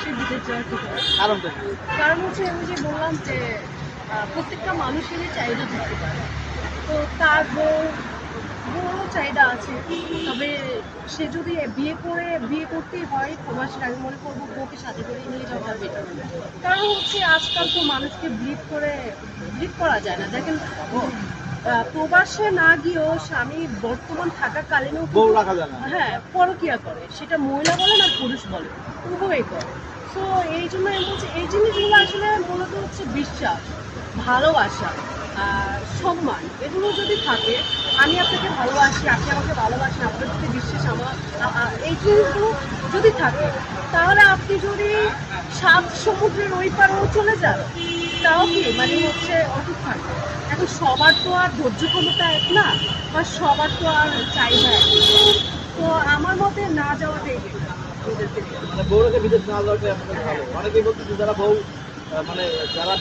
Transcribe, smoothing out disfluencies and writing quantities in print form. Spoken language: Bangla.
প্রবাসী বিদেশ যাওয়ার কি কারণটা কি? কারণ হচ্ছে আমি যে বললাম যে প্রত্যেকটা মানুষেরই চাহিদা থাকতে পারে। তো তার বউরও চাহিদা আছে, তবে সে যদি বিয়ে করতেই হয় প্রবাসীর, আমি মনে করবো বউকে সাথে করে নিয়ে যাওয়া বেটার। কারণ হচ্ছে আজকাল তো মানুষকে ব্লিড করা যায় না। দেখেন প্রবাসে না গিয়েও স্বামী বর্তমান থাকাকালীনও বউ রাখা যায় না। হ্যাঁ পরকিয়া করে, সেটা মহিলা বলেন আর পুরুষ বলে, উভয়ই করে। তো এই জন্য আমি বলছি এই জিনিসগুলো আসলে মূলত হচ্ছে বিশ্বাস, ভালোবাসা, সম্মান, এগুলো যদি থাকে, আমি আপনাকে ভালোবাসি, আপনি আমাকে ভালোবাসেন, আপনার যদি বিশ্বাস এই জিনিসগুলো যদি থাকে, তাহলে আপনি যদি 7 সমুদ্রের ওই পারেও চলে যান, তাও কি মানে হচ্ছে অটুট থাকবে। এখন সবার তো আর ধৈর্য ক্ষমতা এক না, বা সবার তো আর চাহিদা এক না। তো আমার মতে না যাওয়াটাই better। মানে বউরাকে বিদেশ না যাওয়াটাই আপনাদের ভালো। অনেকেই বলতেছে যারা বউ মানে যারা